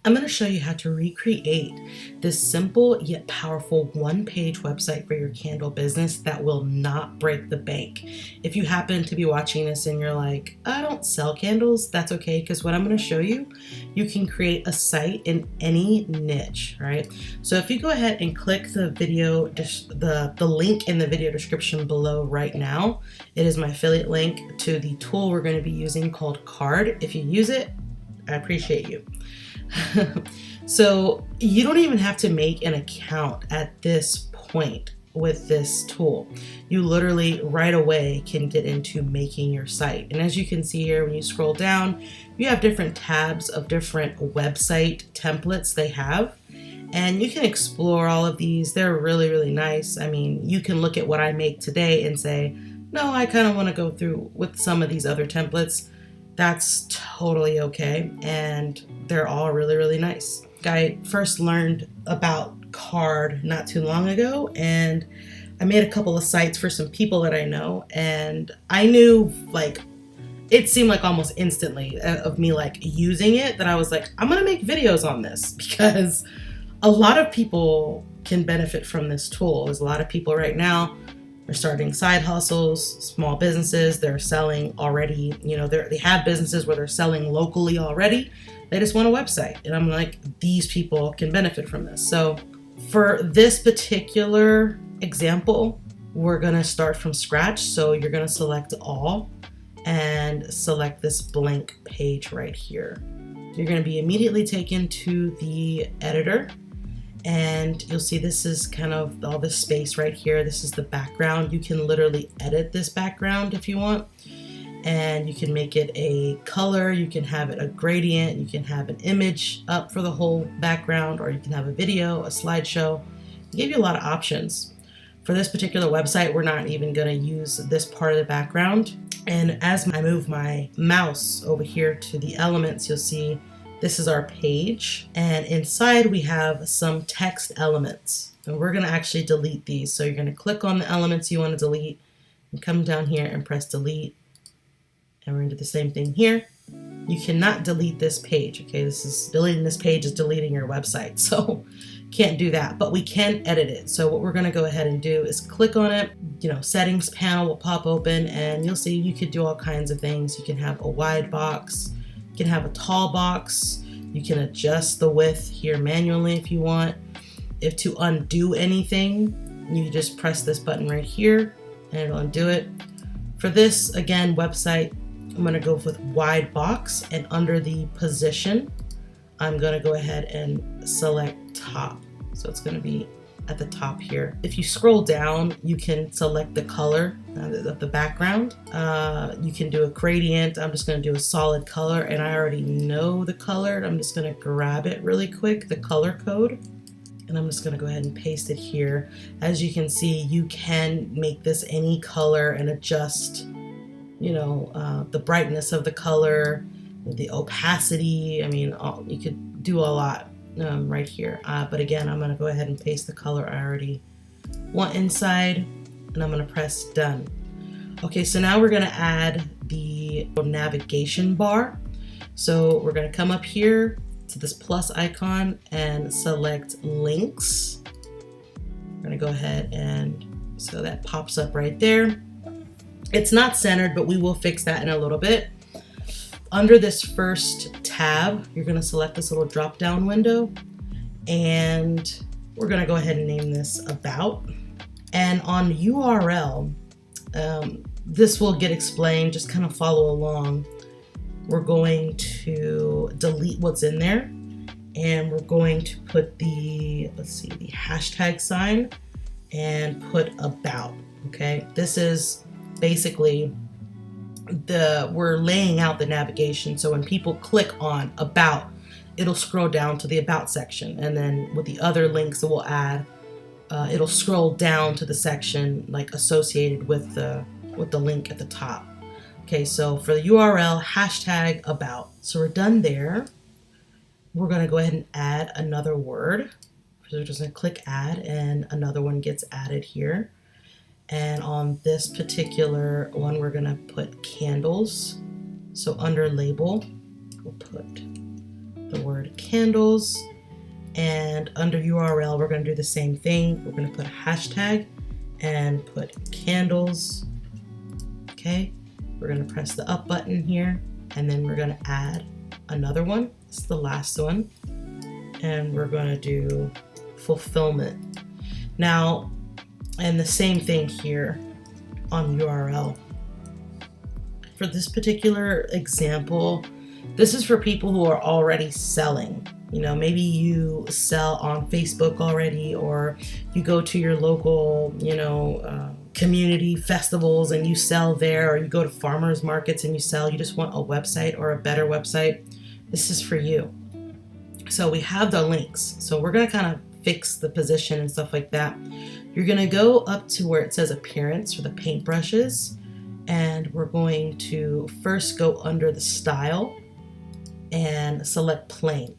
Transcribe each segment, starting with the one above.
I'm going to show you how to recreate this simple yet powerful one-page website for your candle business that will not break the bank. If you happen to be watching this and you're like, I don't sell candles, that's okay, because what I'm going to show you, you can create a site in any niche, right? So if you go ahead and click the video, the link in the video description below right now, it is my affiliate link to the tool we're going to be using called Carrd. If you use it, I appreciate you. So you don't even have to make an account at this point with this tool. You literally right away can get into making your site. And as you can see here, when you scroll down, you have different tabs of different website templates they have. And you can explore all of these. They're really, really nice. I mean, you can look at what I make today and say, no, I kind of want to go through with some of these other templates. That's totally okay, and they're all really, really nice. I first learned about Carrd not too long ago, and I made a couple of sites for some people that I know, and I knew, like, it seemed like almost instantly of me like using it that I was like, I'm gonna make videos on this because a lot of people can benefit from this tool. There's a lot of people right now, they're starting side hustles, small businesses. They're selling already, they have businesses where they're selling locally already. They just want a website. And I'm like, these people can benefit from this. So for this particular example, we're going to start from scratch. So you're going to select all and select this blank page right here. You're going to be immediately taken to the editor. And you'll see this is kind of all this space right here. This is the background. You can literally edit this background if you want. And you can make it a color. You can have it a gradient. You can have an image up for the whole background, or you can have a video, a slideshow. It gives you a lot of options. For this particular website, we're not even going to use this part of the background. And as I move my mouse over here to the elements, you'll see this is our page, and inside we have some text elements, and we're going to actually delete these. So you're going to click on the elements you want to delete and come down here and press delete, and we're going to do the same thing here. You cannot delete this page. Okay, deleting this page is deleting your website, so can't do that, but we can edit it. So what we're going to go ahead and do is click on it. Settings panel will pop open, and you'll see you could do all kinds of things. You can have a wide box. You can have a tall box. You can adjust the width here manually if you want. If to undo anything, you just press this button right here and it'll undo it. For this, again, website, I'm going to go with wide box, and under the position, I'm going to go ahead and select top. So it's going to be at the top here. If you scroll down, you can select the color of the background. You can do a gradient. I'm just going to do a solid color, and I already know the color. I'm just going to grab it really quick, the color code, and I'm just going to go ahead and paste it here. As you can see, you can make this any color and adjust, the brightness of the color, the opacity. I mean, you could do a lot. Right here, but again, I'm going to go ahead and paste the color I already want inside, and I'm going to press done. Okay, so now we're going to add the navigation bar. So we're going to come up here to this plus icon and select links. We're going to go ahead, and so that pops up right there. It's not centered, but we will fix that in a little bit. Under this first tab, you're going to select this little drop down window, and we're going to go ahead and name this about. And on URL, this will get explained, just kind of follow along. We're going to delete what's in there, and we're going to put the hashtag sign and put about. Okay, this is basically we're laying out the navigation, so when people click on about, it'll scroll down to the about section, and then with the other links that we'll add, it'll scroll down to the section like associated with the link at the top. Okay, so for the URL, hashtag about. So we're done there. We're going to go ahead and add another word. So we're just going to click add, and another one gets added here. And on this particular one, we're going to put candles. So under label, we'll put the word candles. And under URL, we're going to do the same thing. We're going to put a hashtag and put candles. Okay, we're going to press the up button here, and then we're going to add another one. It's the last one. And we're going to do fulfillment. Now, and the same thing here on URL. For this particular example, this is for people who are already selling. You know, maybe you sell on Facebook already, or you go to your local, community festivals and you sell there, or you go to farmers markets and you sell. You just want a website or a better website. This is for you. So we have the links. So we're going to kind of fix the position and stuff like that. You're going to go up to where it says appearance for the paintbrushes, and we're going to first go under the style and select plain.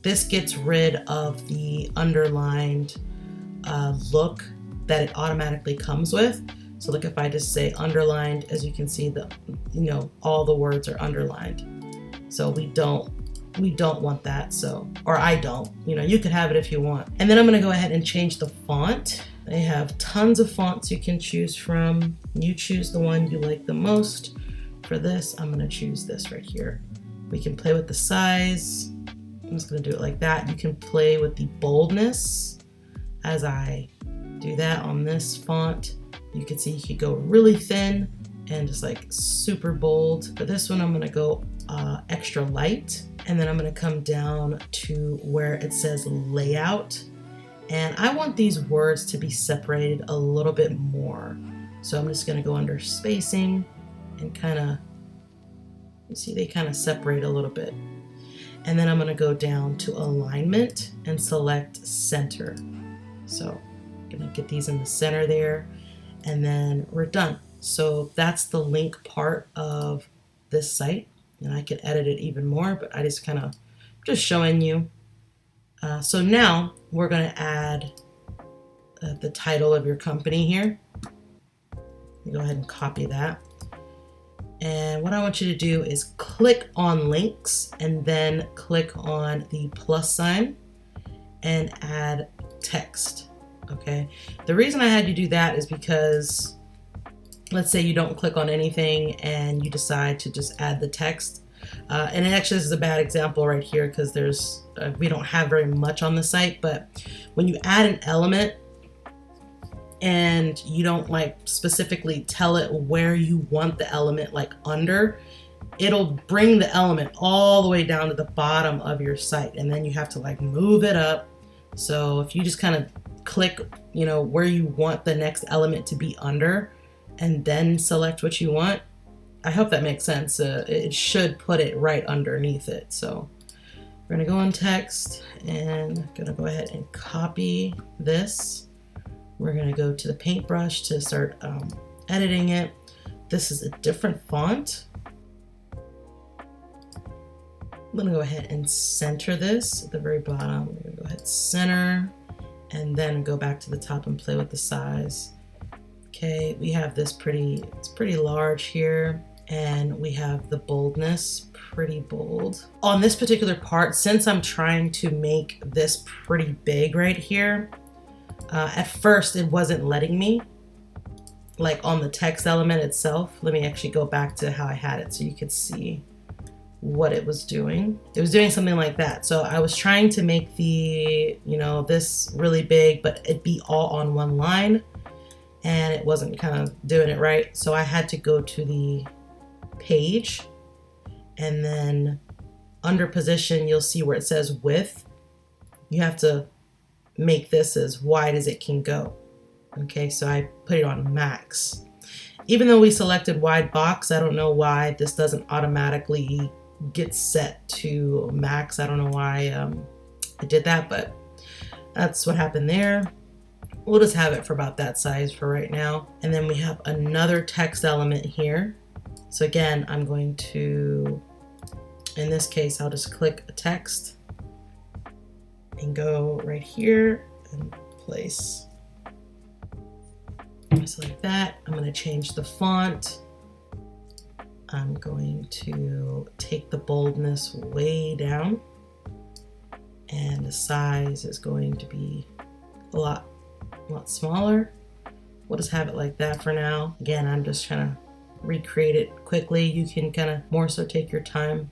This gets rid of the underlined look that it automatically comes with. So look, if I just say underlined, as you can see, all the words are underlined. So we don't want that. So, or I don't, you could have it if you want. And then I'm going to go ahead and change the font. They have tons of fonts you can choose from. You choose the one you like the most. For this, I'm going to choose this right here. We can play with the size. I'm just going to do it like that. You can play with the boldness. As I do that on this font, you can see you could go really thin and just like super bold. For this one, I'm going to go extra light. And then I'm going to come down to where it says layout. And I want these words to be separated a little bit more. So I'm just going to go under spacing and kind of, you see they kind of separate a little bit. And then I'm going to go down to alignment and select center. So I'm going to get these in the center there, and then we're done. So that's the link part of this site, and I can edit it even more, but I just showing you. So now we're going to add the title of your company here. Go ahead and copy that. And what I want you to do is click on links and then click on the plus sign and add text. Okay. The reason I had you do that is because let's say you don't click on anything and you decide to just add the text. And actually this is a bad example right here because we don't have very much on the site, but when you add an element and you don't specifically tell it where you want the element under, it'll bring the element all the way down to the bottom of your site, and then you have to move it up. So if you just kind of click where you want the next element to be under and then select what you want, I hope that makes sense. It should put it right underneath it. So we're gonna go on text and gonna go ahead and copy this. We're going to go to the paintbrush to start editing it. This is a different font. I'm going to go ahead and center this at the very bottom. We're going to go ahead and center and then go back to the top and play with the size. Okay, we have this it's pretty large here, and we have the boldness, pretty bold. On this particular part, since I'm trying to make this pretty big right here, at first it wasn't letting me, on the text element itself. Let me actually go back to how I had it so you could see what it was doing. It was doing something like that. So I was trying to make the, this really big, but it be all on one line, and it wasn't kind of doing it right. So I had to go to the page, and then under position, you'll see where it says width. You have to make this as wide as it can go. Okay, so I put it on max. Even though we selected wide box, I don't know why this doesn't automatically get set to max. I don't know why I did that, but that's what happened there. We'll just have it for about that size for right now. And then we have another text element here. So again, I'm going to, in this case, I'll just click a text and go right here and place. Just like that. I'm going to change the font. I'm going to take the boldness way down. the size is going to be a lot smaller. We'll just have it like that for now. Again, I'm just trying to recreate it quickly. You can kind of more so take your time.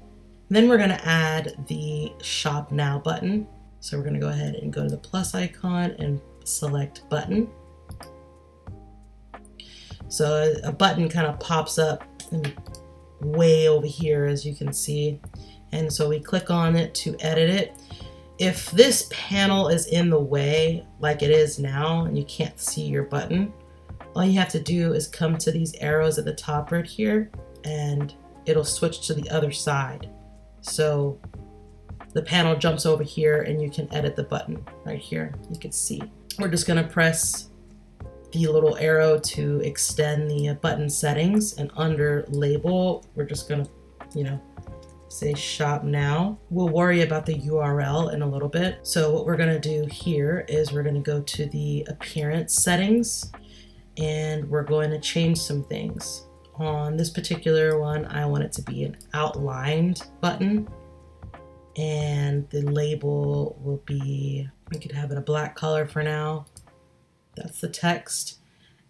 Then we're going to add the Shop Now button. So we're going to go ahead and go to the plus icon and select button. So a button kind of pops up way over here, as you can see. And so we click on it to edit it. If this panel is in the way, like it is now, and you can't see your button, all you have to do is come to these arrows at the top right here, and it'll switch to the other side. So the panel jumps over here and you can edit the button right here. You can see. We're just gonna press the little arrow to extend the button settings, and under label, we're just gonna, say Shop Now. We'll worry about the URL in a little bit. So what we're gonna do here is we're gonna go to the appearance settings, and we're going to change some things. On this particular one, I want it to be an outlined button, and the label will be, we could have it a black color for now. That's the text.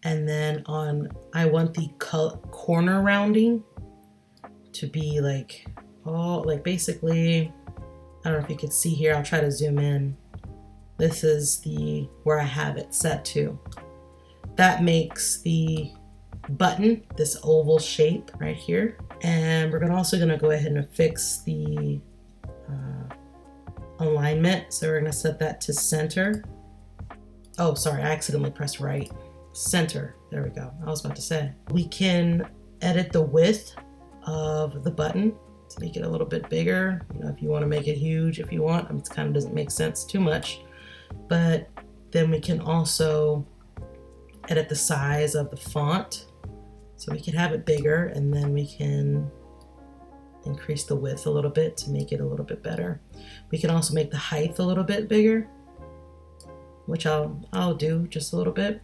And then I want the corner rounding to be like, basically, I don't know if you can see here, I'll try to zoom in. This is where I have it set to. That makes the button this oval shape right here. And we're also gonna go ahead and fix the alignment. So we're gonna set that to center. Oh, sorry, I accidentally pressed right. Center, there we go. I was about to say. We can edit the width of the button to make it a little bit bigger. If you wanna make it huge, if you want, it kind of doesn't make sense too much. But then we can also edit the size of the font. So we can have it bigger, and then we can increase the width a little bit to make it a little bit better. We can also make the height a little bit bigger, which I'll do just a little bit.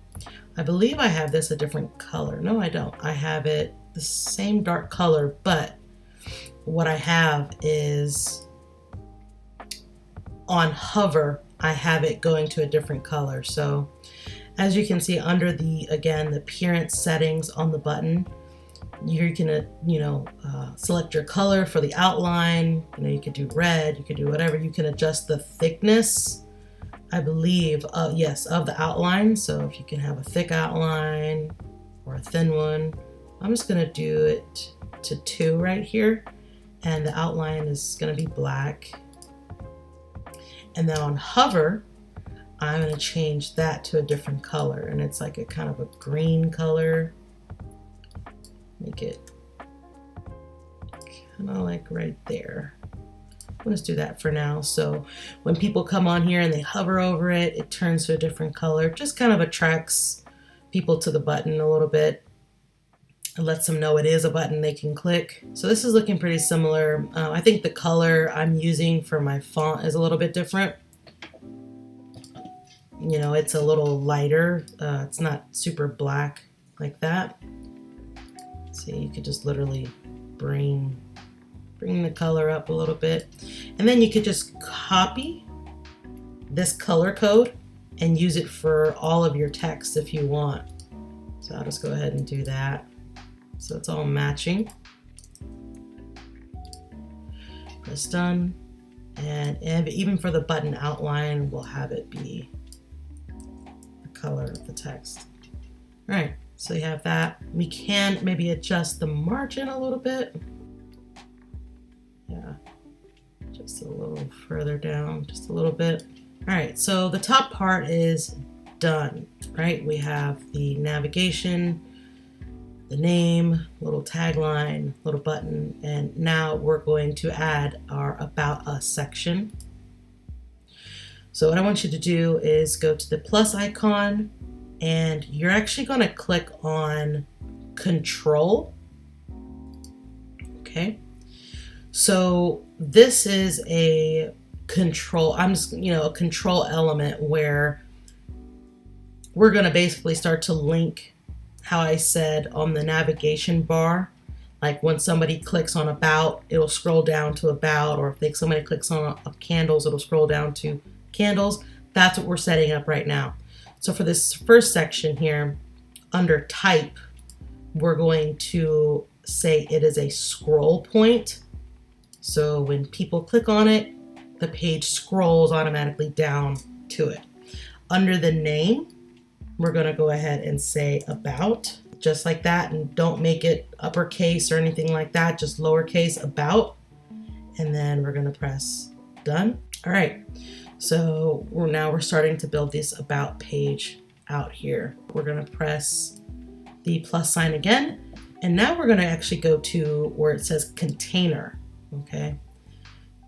I believe I have this a different color. No, I don't. I have it the same dark color, but what I have is on hover, I have it going to a different color. So as you can see under the appearance settings on the button, you're gonna, select your color for the outline. You could do red, you could do whatever. You can adjust the thickness, I believe, of the outline. So if you can have a thick outline or a thin one, I'm just gonna do it to 2 right here. And the outline is gonna be black. And then on hover, I'm gonna change that to a different color, and it's like a kind of a green color. Make it kind of like right there. Let's do that for now. So when people come on here and they hover over it, it turns to a different color. Just kind of attracts people to the button a little bit. It lets them know it is a button they can click. So this is looking pretty similar. I think the color I'm using for my font is a little bit different. It's a little lighter. It's not super black like that. So you could just literally bring the color up a little bit. And then you could just copy this color code and use it for all of your text if you want. So I'll just go ahead and do that. So it's all matching. Press done. And even for the button outline, we'll have it be color of the text. All right, so you have that. We can maybe adjust the margin a little bit. Yeah, just a little further down, just a little bit. All right, so the top part is done, right? We have the navigation, the name, little tagline, little button, and now we're going to add our About Us section. So what I want you to do is go to the plus icon, and you're actually going to click on Control. Okay. So this is a control, a control element where we're going to basically start to link, how I said on the navigation bar, like when somebody clicks on About, it'll scroll down to About, or if somebody clicks on candles, it'll scroll down to candles. That's what we're setting up right now. So for this first section here, under type, we're going to say it is a scroll point. So when people click on it, the page scrolls automatically down to it. Under the name, we're going to go ahead and say about, just like that, and don't make it uppercase or anything like that, just lowercase about. And then we're going to press done. All right, so we're starting to build this about page out here. We're going to press the plus sign again, and now we're going to actually go to where it says container. Okay,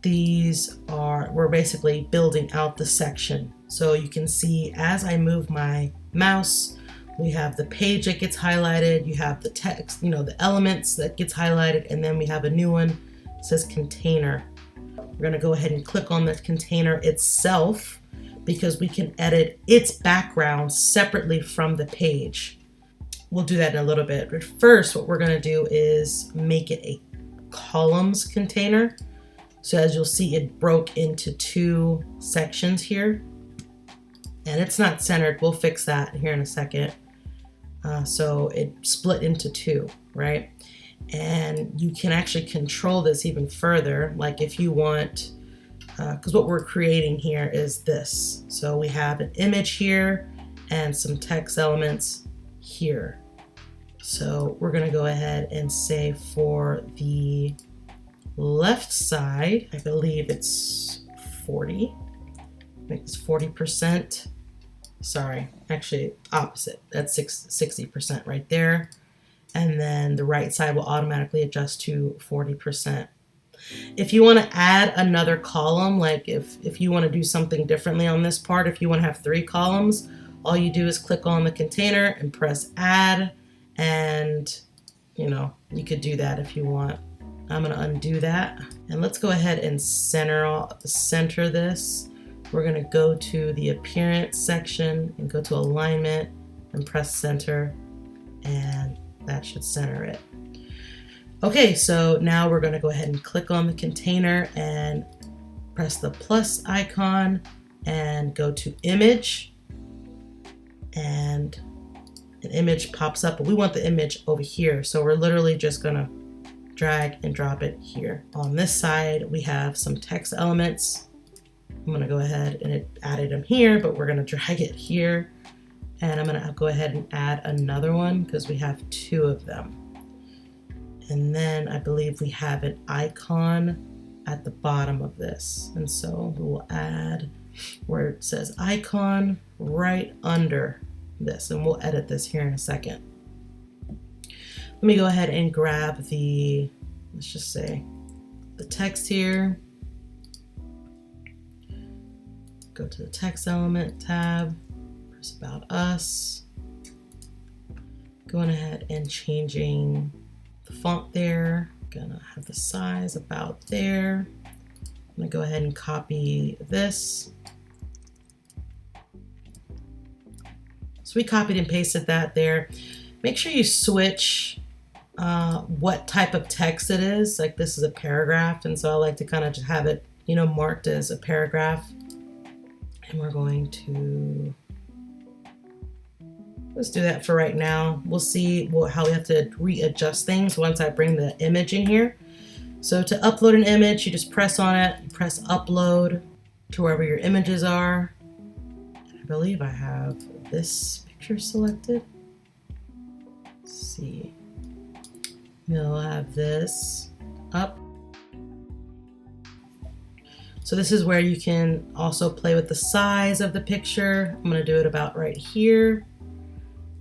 we're basically building out the section. So you can see as I move my mouse, we have the page that gets highlighted, you have the text, the elements that gets highlighted, and then we have a new one that says container. We're going to go ahead and click on the container itself because we can edit its background separately from the page. We'll do that in a little bit, but first what we're going to do is make it a columns container. So as you'll see, it broke into 2 sections here, and it's not centered. We'll fix that here in a second. So it split into 2, right? And you can actually control this even further. Like if you want, because what we're creating here is this. So we have an image here and some text elements here. So we're gonna go ahead and say for the left side, I believe it's 40. I think it's 40%. Sorry, actually opposite. That's 60% right there. And then the right side will automatically adjust to 40%. If you want to add another column, like if you want to do something differently on this part, if you want to have 3 columns, all you do is click on the container and press add, and you could do that if you want. I'm going to undo that, and let's go ahead and center this. We're going to go to the appearance section and go to alignment and press center, and that should center it. Okay, so now we're going to go ahead and click on the container and press the plus icon and go to image, and an image pops up, but we want the image over here, so we're literally just going to drag and drop it here. On this side, we have some text elements. I'm going to go ahead and it added them here, but we're going to drag it here. And I'm going to go ahead and add another one because we have 2 of them. And then I believe we have an icon at the bottom of this. And so we will add where it says icon right under this. And we'll edit this here in a second. Let me go ahead and grab let's just say the text here. Go to the text element tab, press about us. Going ahead and changing the font there. Gonna have the size about there. I'm gonna go ahead and copy this. So we copied and pasted that there. Make sure you switch what type of text it is. Like this is a paragraph, and so I like to kind of just have it, marked as a paragraph. And we're going to, let's do that for right now. We'll see how we have to readjust things once I bring the image in here. So to upload an image, you just press on it, you press upload to wherever your images are. I believe I have this picture selected. Let's see. You'll have this up. So this is where you can also play with the size of the picture. I'm going to do it about right here.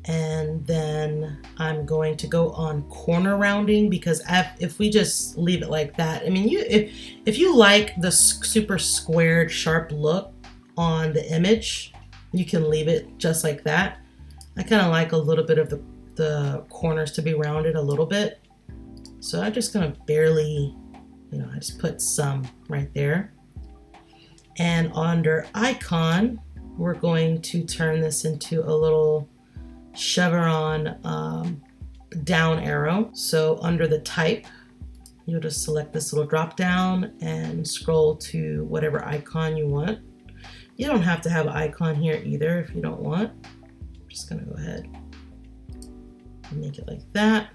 And then I'm going to go on corner rounding, because if we just leave it like that, I mean, if you like the super squared, sharp look on the image, you can leave it just like that. I kind of like a little bit of the corners to be rounded a little bit. So I'm just going to barely, I just put some right there. And under icon, we're going to turn this into a little chevron down arrow. So under the type, you'll just select this little drop down and scroll to whatever icon you want. You don't have to have an icon here either if you don't want. I'm just gonna go ahead and make it like that.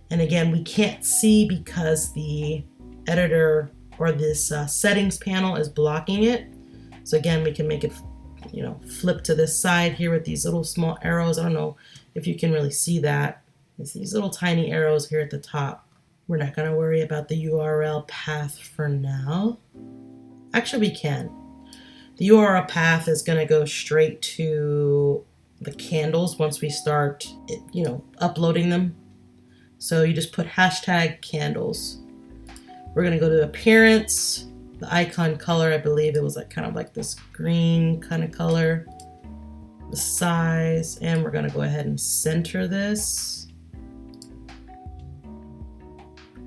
And again, we can't see because the editor or this settings panel is blocking it. So again, we can make it, flip to this side here with these little small arrows. I don't know if you can really see that. It's these little tiny arrows here at the top. We're not going to worry about the URL path for now. Actually, we can. The URL path is going to go straight to the candles once we start, uploading them. So you just put hashtag candles. We're going to go to appearance. The icon color, I believe it was kind of like this green kind of color. The size, and we're going to go ahead and center this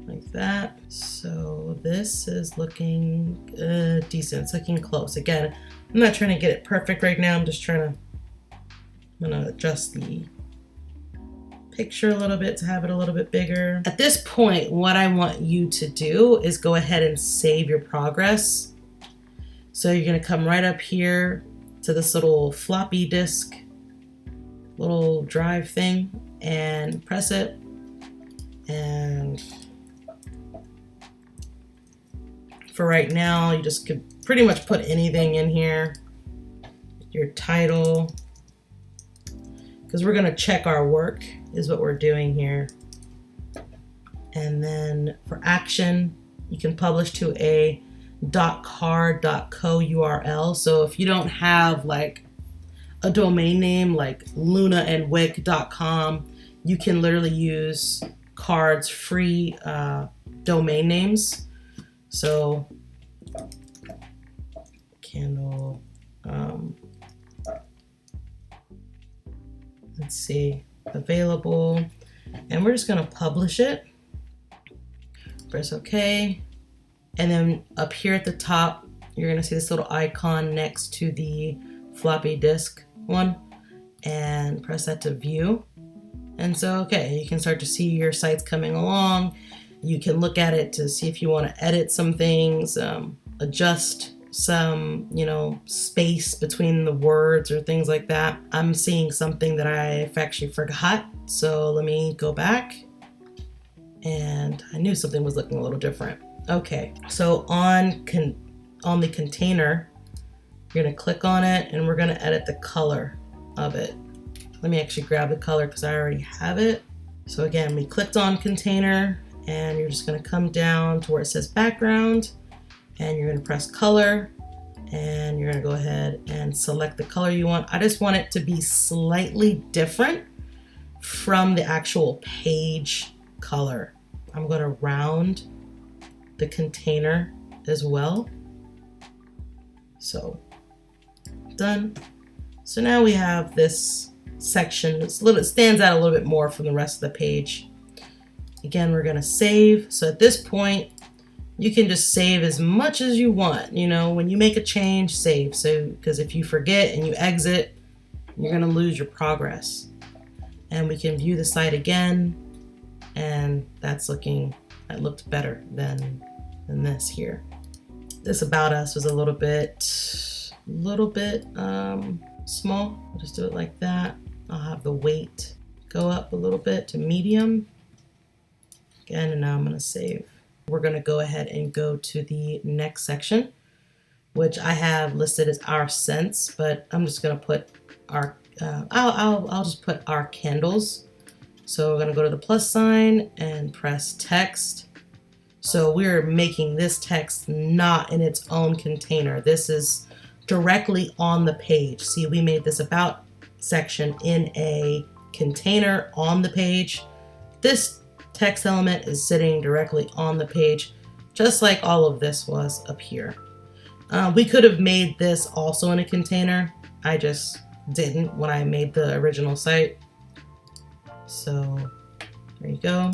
like that. So this is looking decent. It's looking close. Again, I'm not trying to get it perfect right now. I'm going to adjust the picture a little bit to have it a little bit bigger. At this point, what I want you to do is go ahead and save your progress. So you're going to come right up here to this little floppy disk, little drive thing, and press it. And for right now, you just could pretty much put anything in here. Your title, because we're going to check our work is what we're doing here. And then for action, you can publish to a .car.co URL. So if you don't have like a domain name like lunaandwick.com, you can literally use Card's free domain names. So candle, let's see, available, and we're just going to publish it. Press OK, and then up here at the top you're going to see this little icon next to the floppy disk one, and press that to view. And so okay, you can start to see your sites coming along. You can look at it to see if you want to edit some things, adjust some, space between the words or things like that. I'm seeing something that I've actually forgot. So let me go back. And I knew something was looking a little different. Okay, so on the container, you're gonna click on it and we're gonna edit the color of it. Let me actually grab the color because I already have it. So again, we clicked on container and you're just gonna come down to where it says background, and you're going to press color, and you're going to go ahead and select the color you want. I just want it to be slightly different from the actual page color. I'm going to round the container as well. So done. So now we have this section. It stands out a little bit more from the rest of the page. Again, we're going to save. So at this point, you can just save as much as you want. When you make a change, save. So, because if you forget and you exit, you're going to lose your progress. And we can view the site again, and that looked better than this here. This About Us was a little bit small. I'll just do it like that. I'll have the weight go up a little bit to medium. Again, and now I'm going to save. We're going to go ahead and go to the next section, which I have listed as our scents, but I'm just going to put our, I'll just put our candles. So we're going to go to the plus sign and press text. So we're making this text not in its own container. This is directly on the page. See, we made this about section in a container on the page. This text element is sitting directly on the page, just like all of this was up here. We could have made this also in a container. I just didn't when I made the original site. So there you go.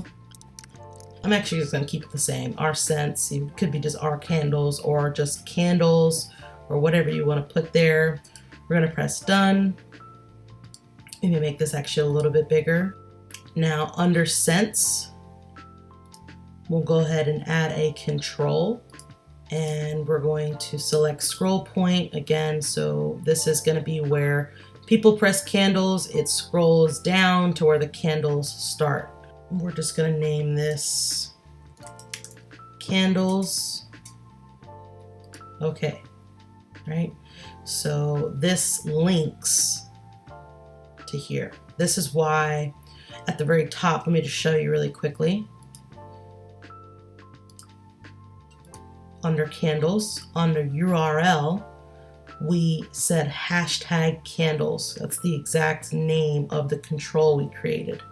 I'm actually just going to keep it the same. Our scents, it could be just our candles or just candles or whatever you want to put there. We're going to press done. Maybe make this actually a little bit bigger. Now under scents, we'll go ahead and add a control, and we're going to select scroll point again. So this is going to be where people press candles. It scrolls down to where the candles start. We're just going to name this candles. Okay, right? So this links to here. This is why at the very top, let me just show you really quickly. Under candles, under URL, we said hashtag candles. That's the exact name of the control we created.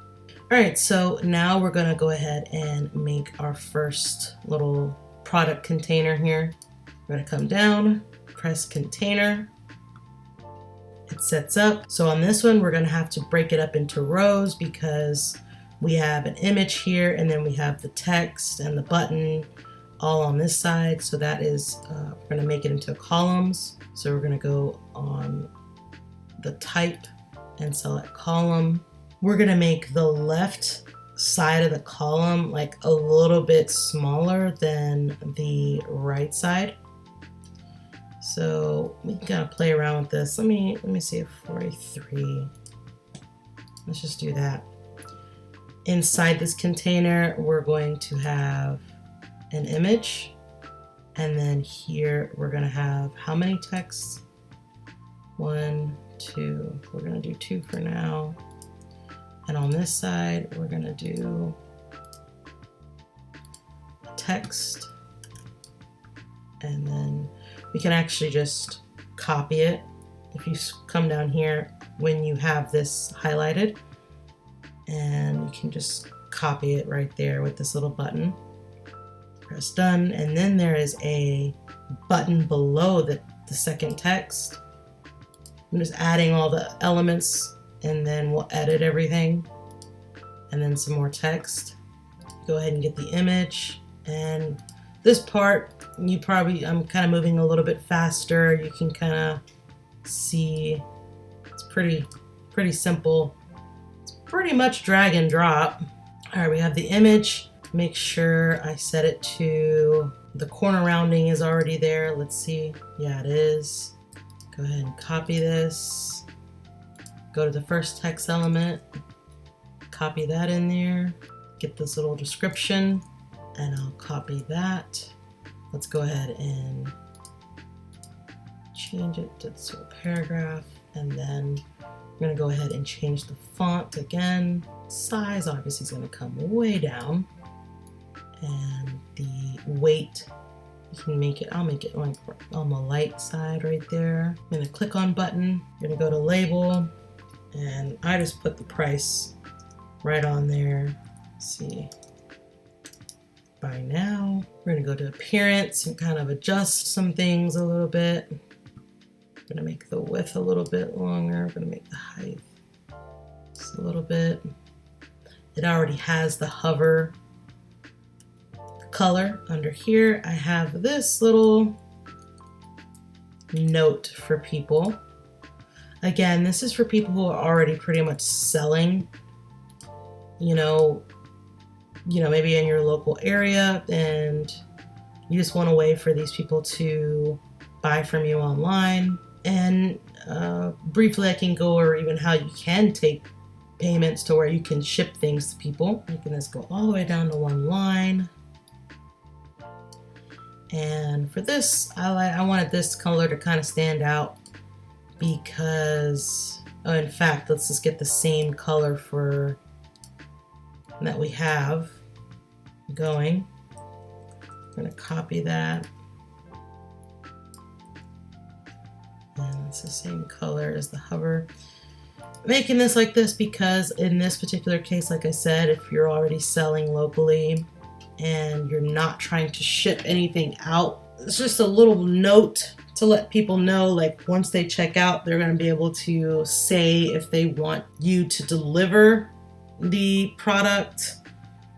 All right, so now we're gonna go ahead and make our first little product container here. We're gonna come down, press container. It sets up. So on this one, we're gonna have to break it up into rows because we have an image here and then we have the text and the button all on this side. So that is, we're gonna make it into columns. So we're gonna go on the type and select column. We're gonna make the left side of the column like a little bit smaller than the right side. So we can kind of play around with this. Let me see if 43. Let's just do that. Inside this container, we're going to have an image, and then here we're gonna have how many texts? 1, 2. We're gonna do 2 for now. And on this side, we're gonna do text, and then we can actually just copy it. If you come down here when you have this highlighted, and you can just copy it right there with this little button. Press done, and then there is a button below the second text. I'm just adding all the elements, and then we'll edit everything, and then some more text. Go ahead and get the image, and this part, I'm kind of moving a little bit faster. You can kind of see it's pretty simple. It's pretty much drag and drop. All right, we have the image. Make sure I set it to the corner rounding is already there. Let's see. Yeah, it is. Go ahead and copy this. Go to the first text element. Copy that in there. Get this little description, and I'll copy that. Let's go ahead and change it to this little paragraph, and then I'm gonna go ahead and change the font again. Size obviously is gonna come way down, and the weight, you can make it, I'll make it like on the light side right there. I'm gonna click on button, I'm gonna go to label, and I just put the price right on there. Let's see. By now, we're gonna go to appearance and kind of adjust some things a little bit. I'm gonna make the width a little bit longer. I'm gonna make the height just a little bit. It already has the hover color. Under here, I have this little note for people. Again, this is for people who are already pretty much selling, maybe in your local area, and you just want a way for these people to buy from you online. And briefly, I can go over even how you can take payments to where you can ship things to people. You can just go all the way down to one line. And for this, I wanted this color to kind of stand out because, in fact, let's just get the same color that we have going. I'm going to copy that. And it's the same color as the hover. Making this like this because in this particular case, like I said, if you're already selling locally and you're not trying to ship anything out, it's just a little note to let people know, like once they check out, they're going to be able to say if they want you to deliver the product,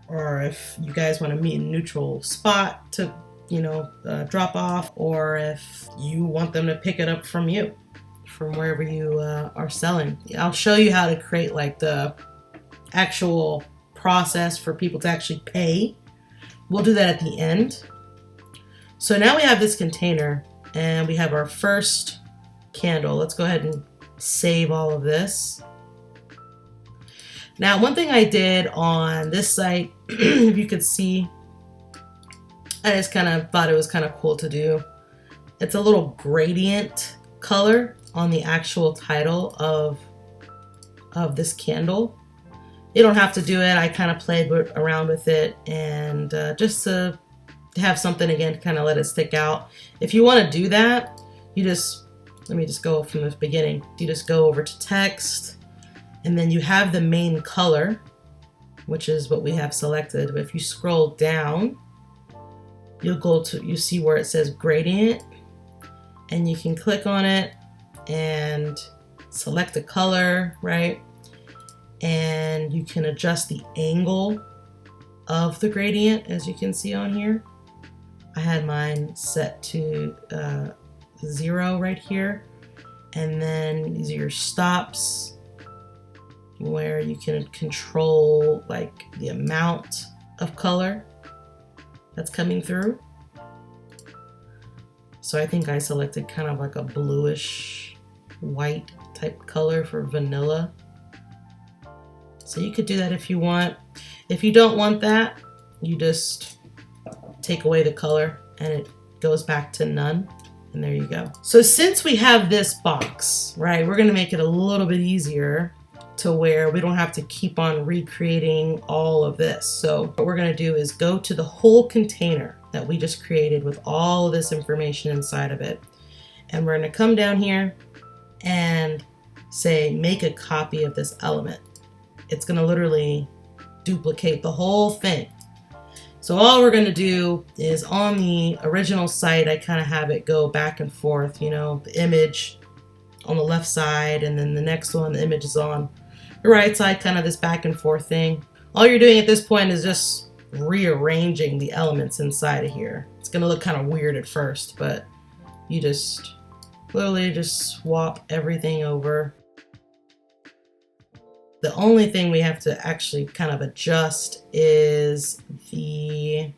or if you guys want to meet in a neutral spot to, drop off, or if you want them to pick it up from you, from wherever you are selling. I'll show you how to create like the actual process for people to actually pay. We'll do that at the end. So now we have this container and we have our first candle. Let's go ahead and save all of this. Now, one thing I did on this site, if you could see, I just kind of thought it was kind of cool to do. It's a little gradient color on the actual title of this candle. You don't have to do it. I kind of played around with it, and just to have something again to kind of let it stick out. If you want to do that, you just, let me just go from the beginning. You just go over to text, and then you have the main color, which is what we have selected. But if you scroll down, you'll go to, you see where it says gradient, and you can click on it and select a color, right? And you can adjust the angle of the gradient, as you can see on here. I had mine set to 0 right here. And then these are your stops, where you can control like the amount of color that's coming through. So I think I selected kind of like a bluish white type color for vanilla. So you could do that if you want. If you don't want that, you just take away the color and it goes back to none. And there you go. So since we have this box, right, we're gonna make it a little bit easier to where we don't have to keep on recreating all of this. So what we're gonna do is go to the whole container that we just created with all of this information inside of it. And we're gonna come down here and say, make a copy of this element. It's gonna literally duplicate the whole thing. So all we're gonna do is, on the original site, I kind of have it go back and forth, you know, the image on the left side, and then the next one, the image is on the right side, kind of this back and forth thing. All you're doing at this point is just rearranging the elements inside of here. It's gonna look kind of weird at first, but you just literally just swap everything over. The only thing we have to actually kind of adjust is the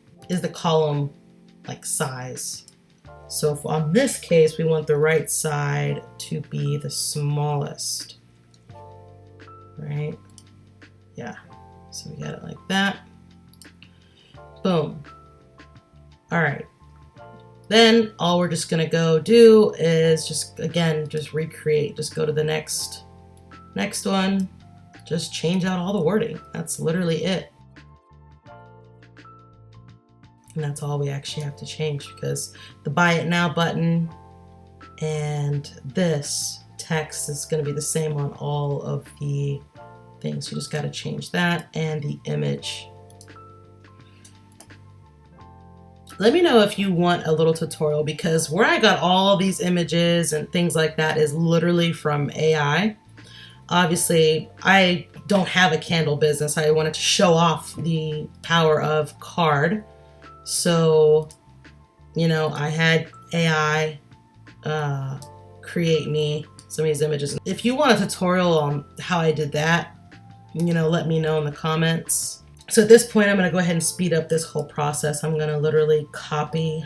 column like size. So if on this case, we want the right side to be the smallest, right? Yeah, so we got it like that. Boom. All right. Then all we're just gonna go do is just, again, just recreate, just go to the next one. Just change out all the wording. That's literally it. And that's all we actually have to change, because the buy it now button and this text is going to be the same on all of the things. You just got to change that, and the image. Let me know if you want a little tutorial, because where I got all these images and things like that is literally from AI. Obviously, I don't have a candle business. I wanted to show off the power of Card. So, you know, I had AI create me some of these images. If you want a tutorial on how I did that, you know, let me know in the comments. So at this point, I'm going to go ahead and speed up this whole process. I'm going to literally copy,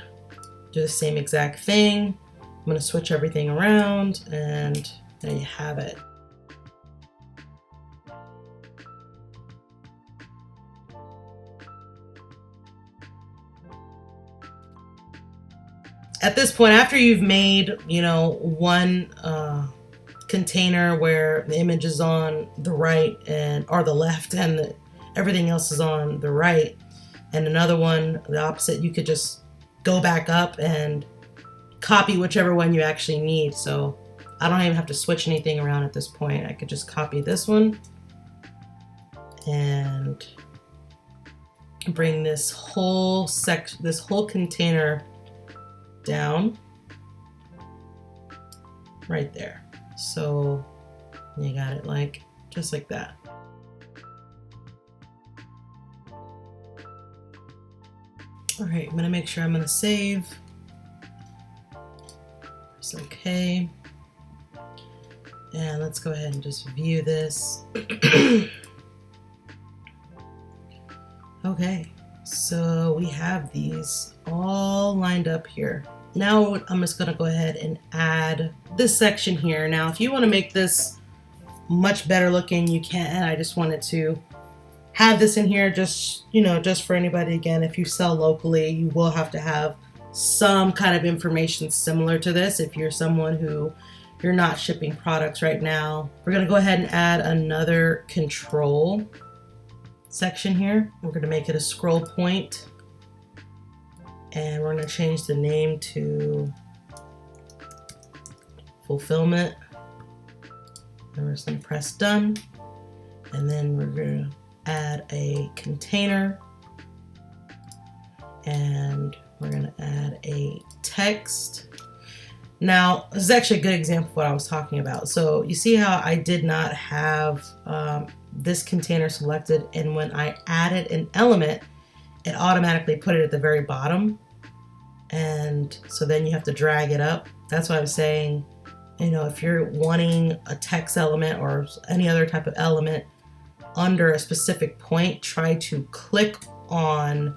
do the same exact thing. I'm going to switch everything around, and there you have it. At this point, after you've made, you know, one container where the image is on the right or the left, and everything else is on the right, and another one the opposite, you could just go back up and copy whichever one you actually need. So I don't even have to switch anything around at this point. I could just copy this one and bring this whole container down right there. So you got it like just like that. All right, I'm gonna make sure I'm gonna save. It's okay. And let's go ahead and just view this. Okay, So we have these all lined up here. Now I'm just gonna go ahead and add this section here. Now, if you wanna make this much better looking, you can. I just wanted to have this in here just, just for anybody. Again, if you sell locally, you will have to have some kind of information similar to this. If you're someone who you're not shipping products right now, we're gonna go ahead and add another control section here. We're gonna make it a scroll point, and we're gonna change the name to fulfillment. And we're just gonna press done. And then we're gonna add a container, and we're gonna add a text. Now, this is actually a good example of what I was talking about. So you see how I did not have this container selected, and when I added an element, it automatically put it at the very bottom. And so then you have to drag it up. That's why I'm saying, if you're wanting a text element or any other type of element under a specific point, try to click on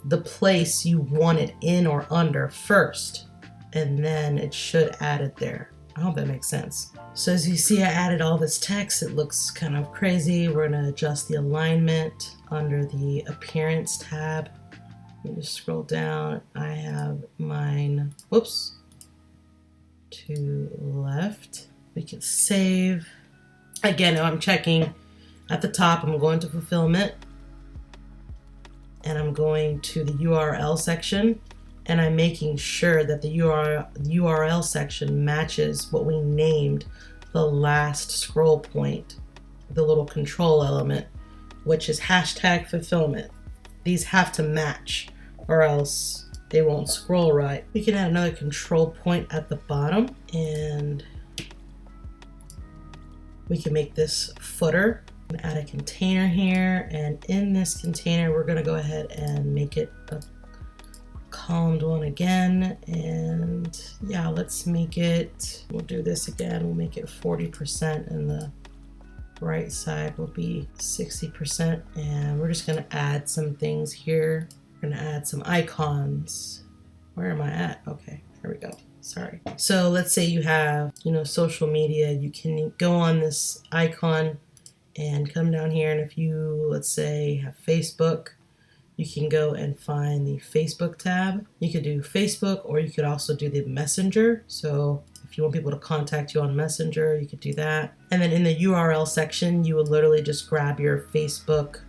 the place you want it in or under first, and then it should add it there. I hope that makes sense. So as you see, I added all this text. It looks kind of crazy. We're gonna adjust the alignment under the appearance tab. Let me just scroll down. I have mine, to left. We can save. Again, I'm checking at the top. I'm going to fulfillment, and I'm going to the URL section, and I'm making sure that the URL section matches what we named the last scroll point, the little control element, which is hashtag fulfillment. These have to match, or else they won't scroll right. We can add another control point at the bottom, and we can make this footer. And add a container here, and in this container we're going to go ahead and make it a columned one again. And yeah, let's make it, we'll do this again, we'll make it 40%, and the right side will be 60%. And we're just going to add some things here. We're going to add some icons. Where am I at? Okay, there we go. Sorry. So let's say you have, social media. You can go on this icon and come down here, and if you, let's say, have Facebook, you can go and find the Facebook tab. You could do Facebook, or you could also do the Messenger. So if you want people to contact you on Messenger, you could do that. And then in the URL section, you would literally just grab your Facebook,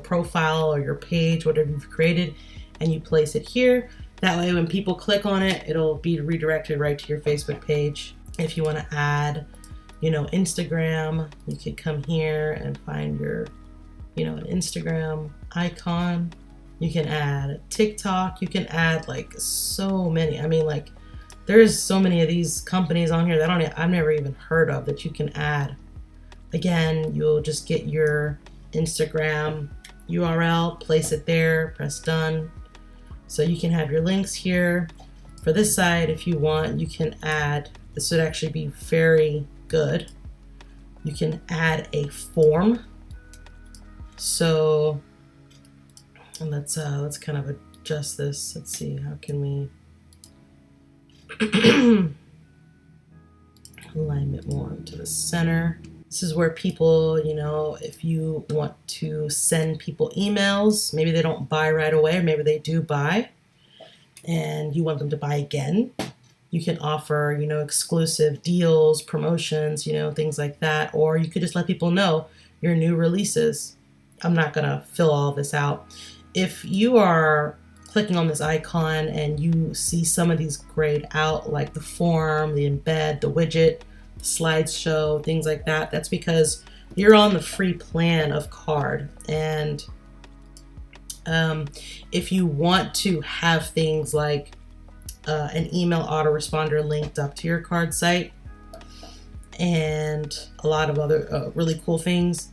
profile or your page, whatever you've created, and you place it here. That way, when people click on it, it'll be redirected right to your Facebook page. If you want to add Instagram, you could come here and find your, an Instagram icon. You can add TikTok. You can add so many. I mean, there's so many of these companies on here that I've never even heard of that you can add. Again, you'll just get your Instagram URL, place it there, press done. So you can have your links here. For this side, if you want, you can add, this would actually be very good. You can add a form. So let's kind of adjust this. Let's see, how can we align it more to the center. This is where people, if you want to send people emails, maybe they don't buy right away, or maybe they do buy, and you want them to buy again. You can offer, exclusive deals, promotions, things like that. Or you could just let people know your new releases. I'm not going to fill all this out. If you are clicking on this icon and you see some of these grayed out, like the form, the embed, the widget, slideshow, things like that, that's because you're on the free plan of Carrd. And if you want to have things like an email autoresponder linked up to your Carrd site and a lot of other really cool things,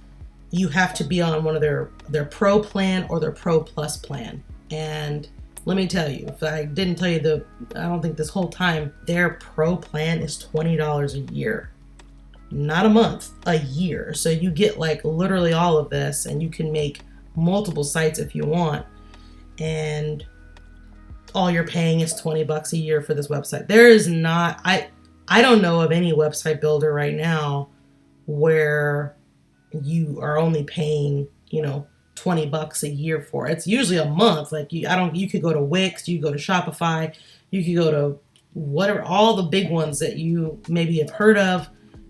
you have to be on one of their Pro plan or their Pro Plus plan. And let me tell you, if I didn't tell you I don't think this whole time, their Pro plan is $20 a year. Not a month, a year. So you get literally all of this, and you can make multiple sites if you want. and all you're paying is $20 a year for this website. There is not, I don't know of any website builder right now where you are only paying, $20 a year for it. It's usually a month. Like you could go to Wix, you could go to Shopify, you could go to whatever, all the big ones that you maybe have heard of.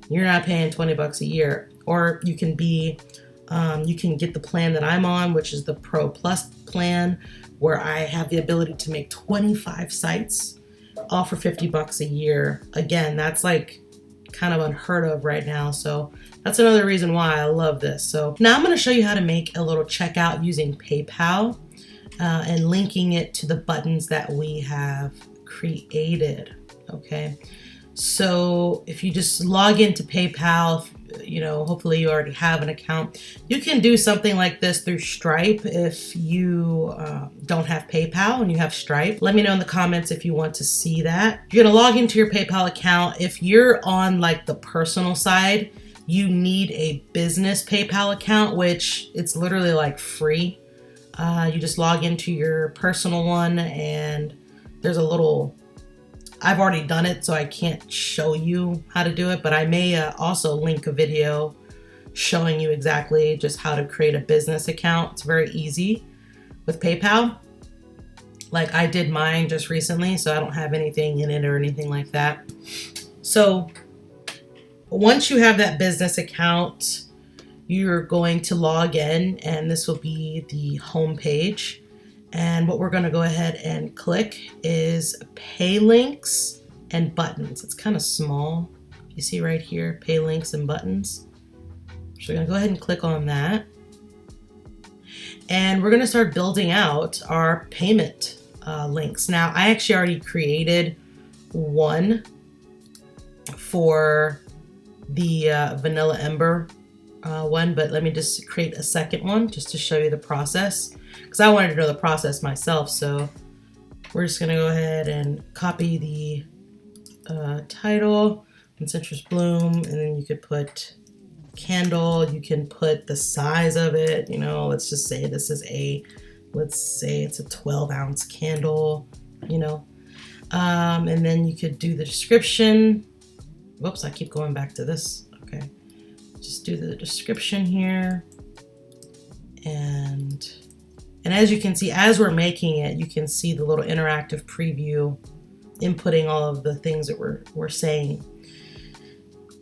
You're not paying $20 a year. Or you can you can get the plan that I'm on, which is the Pro Plus plan, where I have the ability to make 25 sites, all for $50 a year. Again, that's like kind of unheard of right now. So that's another reason why I love this. So now I'm going to show you how to make a little checkout using PayPal and linking it to the buttons that we have created. Okay. So if you just log into PayPal, hopefully you already have an account. You can do something like this through Stripe if you don't have PayPal and you have Stripe. Let me know in the comments if you want to see that. You're gonna log into your PayPal account. If you're on like the personal side, you need a business PayPal account, which it's literally like free. You just log into your personal one and there's a little, I've already done it, so I can't show you how to do it, but I may also link a video showing you exactly just how to create a business account. It's very easy with PayPal. Like I did mine just recently, so I don't have anything in it or anything like that. So once you have that business account, you're going to log in, and this will be the home page. And what we're going to go ahead and click is pay links and buttons. It's kind of small. You see right here, pay links and buttons. So we're going to go ahead and click on that. And we're going to start building out our payment links. Now, I actually already created one for the Vanilla Ember one, but let me just create a second one just to show you the process, because I wanted to know the process myself. So we're just gonna go ahead and copy the title, Concentrus Bloom, and then you could put candle, you can put the size of it, let's just say this is let's say it's a 12-ounce candle, and then you could do the description. Whoops, I keep going back to this. Okay. Just do the description here. And as you can see, as we're making it, you can see the little interactive preview inputting all of the things that we're saying.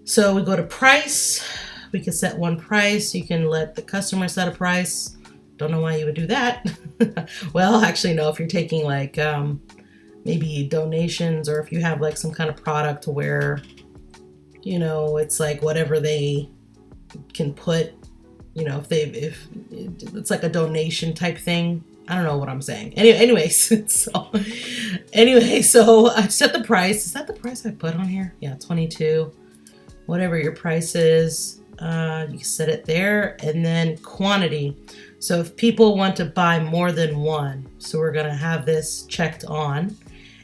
So we go to price. We can set one price. You can let the customer set a price. Don't know why you would do that. Well, actually, no, if you're taking like maybe donations, or if you have like some kind of product where, it's like whatever they can put, if it's like a donation type thing. I don't know what I'm saying. Anyways, so I set the price. Is that the price I put on here? Yeah, 22. Whatever your price is, you can set it there. And then quantity. So if people want to buy more than one, so we're gonna have this checked on,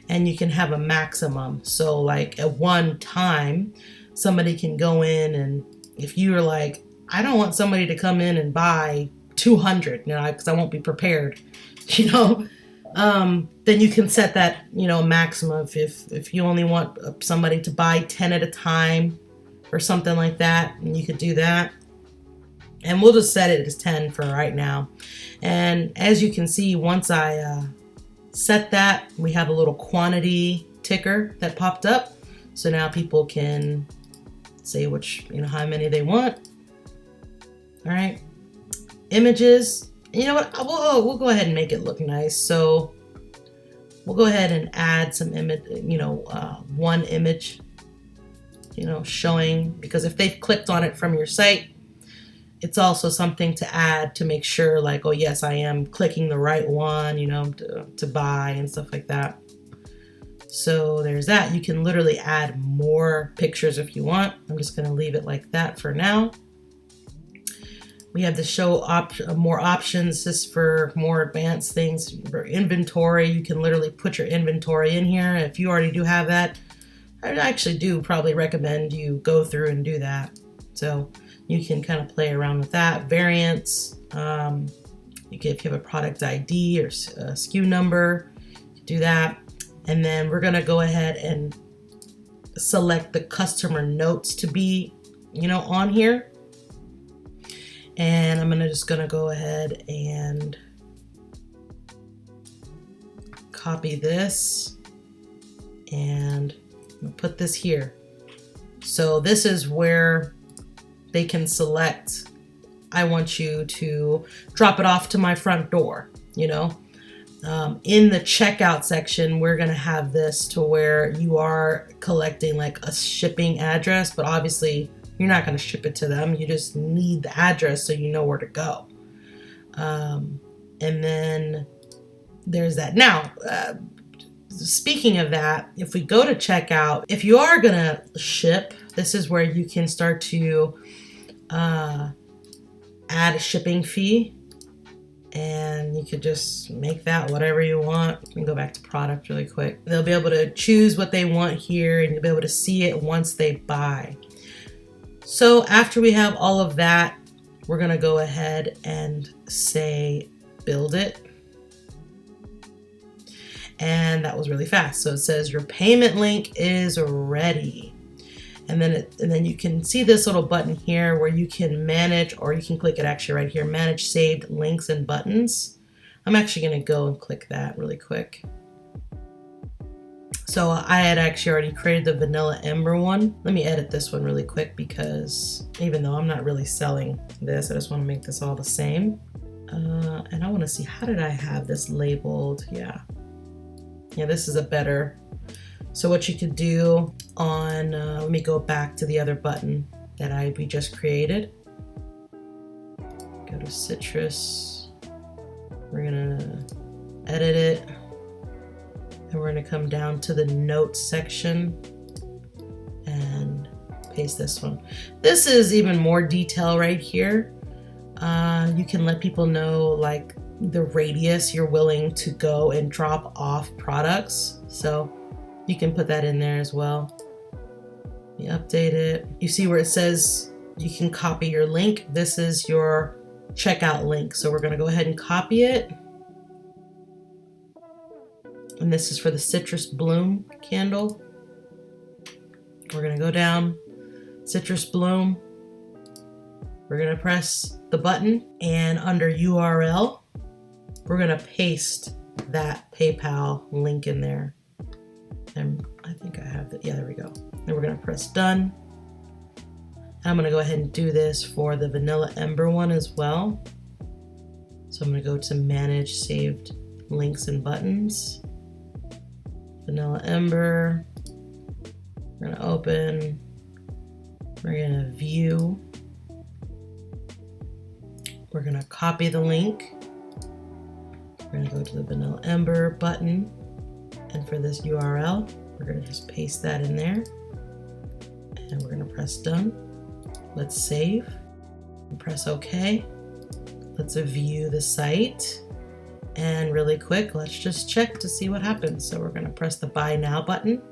and you can have a maximum. So like at one time, somebody can go in, and if you're like, I don't want somebody to come in and buy 200, because I won't be prepared, then you can set that, maximum. If you only want somebody to buy 10 at a time or something like that, and you could do that. And we'll just set it as 10 for right now. And as you can see, once I set that, we have a little quantity ticker that popped up. So now people can say how many they want. All right. Images. You know what? We'll go ahead and make it look nice. So we'll go ahead and add some image, one image, showing, because if they've clicked on it from your site, it's also something to add to make sure like, oh yes, I am clicking the right one, to buy and stuff like that. So there's that. You can literally add more pictures if you want. I'm just going to leave it like that for now. We have the show more options. This is for more advanced things. For inventory, you can literally put your inventory in here. If you already do have that, I actually do probably recommend you go through and do that. So you can kind of play around with that. Variants, You can, if you have a product ID or SKU number, do that. And then we're gonna go ahead and select the customer notes to be, on here. And I'm just gonna go ahead and copy this and put this here. So this is where they can select, I want you to drop it off to my front door, In the checkout section, we're gonna have this to where you are collecting like a shipping address, but obviously you're not gonna ship it to them. You just need the address so you know where to go. And then there's that. Now, speaking of that, if we go to checkout, if you are gonna ship, this is where you can start to add a shipping fee. And you could just make that whatever you want. You can go back to product really quick. They'll be able to choose what they want here, and you'll be able to see it once they buy. So after we have all of that, we're gonna go ahead and say, build it. And that was really fast. So it says your payment link is ready. And then you can see this little button here where you can manage, or you can click it actually right here, manage saved links and buttons. I'm actually gonna go and click that really quick. So I had actually already created the Vanilla Ember one. Let me edit this one really quick because even though I'm not really selling this, I just wanna make this all the same. And I wanna see, how did I have this labeled? Yeah, this is a better. So what you could do on, let me go back to the other button that we just created. Go to Citrus. We're gonna edit it. And we're gonna come down to the notes section and paste this one. This is even more detail right here. You can let people know like the radius you're willing to go and drop off products. So you can put that in there as well. You update it. You see where it says you can copy your link. This is your checkout link. So we're gonna go ahead and copy it. And this is for the Citrus Bloom candle. We're gonna go down, Citrus Bloom. We're gonna press the button, and under URL, we're gonna paste that PayPal link in there. And I think I have it. Yeah, there we go. And we're gonna press done. I'm gonna go ahead and do this for the Vanilla Ember one as well. So I'm gonna go to manage saved links and buttons. Vanilla Ember. We're gonna open. We're gonna view. We're gonna copy the link. We're gonna go to the Vanilla Ember button. And for this URL, we're gonna just paste that in there. And we're gonna press done. Let's save and press OK. Let's view the site. And really quick, let's just check to see what happens. So we're gonna press the Buy Now button.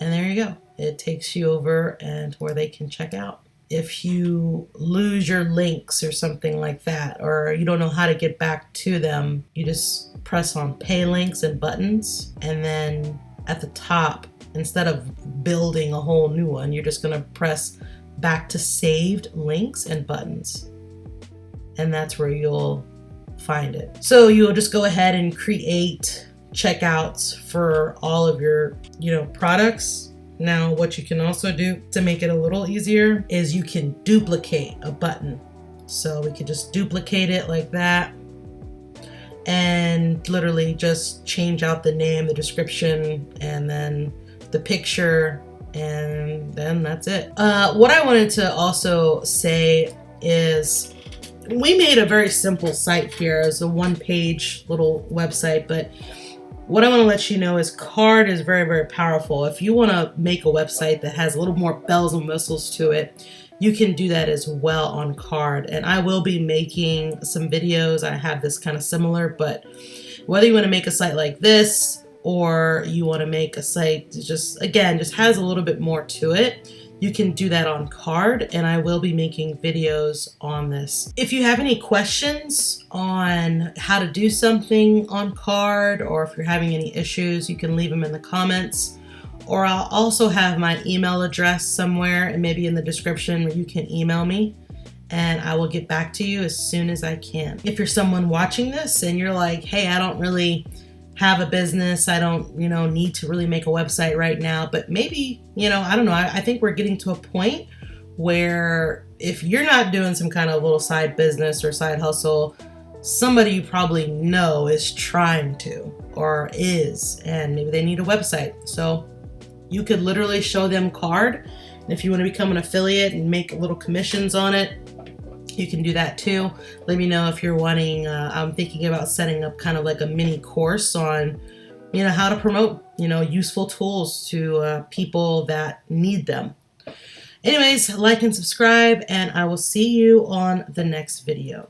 And there you go. It takes you over and where they can check out. If you lose your links or something like that, or you don't know how to get back to them, you just press on Pay Links and Buttons. And then at the top, instead of building a whole new one, you're just gonna press back to Saved Links and Buttons. And that's where you'll find it. So you'll just go ahead and create checkouts for all of your, products. Now, what you can also do to make it a little easier is you can duplicate a button. So we could just duplicate it like that and literally just change out the name, the description, and then the picture, and then that's it. What I wanted to also say is we made a very simple site here as a one-page little website, but what I want to let you know is Carrd is very, very powerful. If you want to make a website that has a little more bells and whistles to it, you can do that as well on Carrd. And I will be making some videos. I have this kind of similar, but whether you want to make a site like this or you want to make a site that just has a little bit more to it, you can do that on Carrd, and I will be making videos on this. If you have any questions on how to do something on Carrd, or if you're having any issues, you can leave them in the comments. Or I'll also have my email address somewhere, and maybe in the description where you can email me, and I will get back to you as soon as I can. If you're someone watching this and you're like, hey, I don't really have a business, I don't, need to really make a website right now, but maybe, I don't know, I think we're getting to a point where if you're not doing some kind of little side business or side hustle, somebody you probably know is trying to, or is, and maybe they need a website. So you could literally show them Carrd. And if you want to become an affiliate and make little commissions on it, you can do that too. Let me know if you're wanting, I'm thinking about setting up kind of like a mini course on, how to promote, useful tools to people that need them. Anyways, like and subscribe, and I will see you on the next video.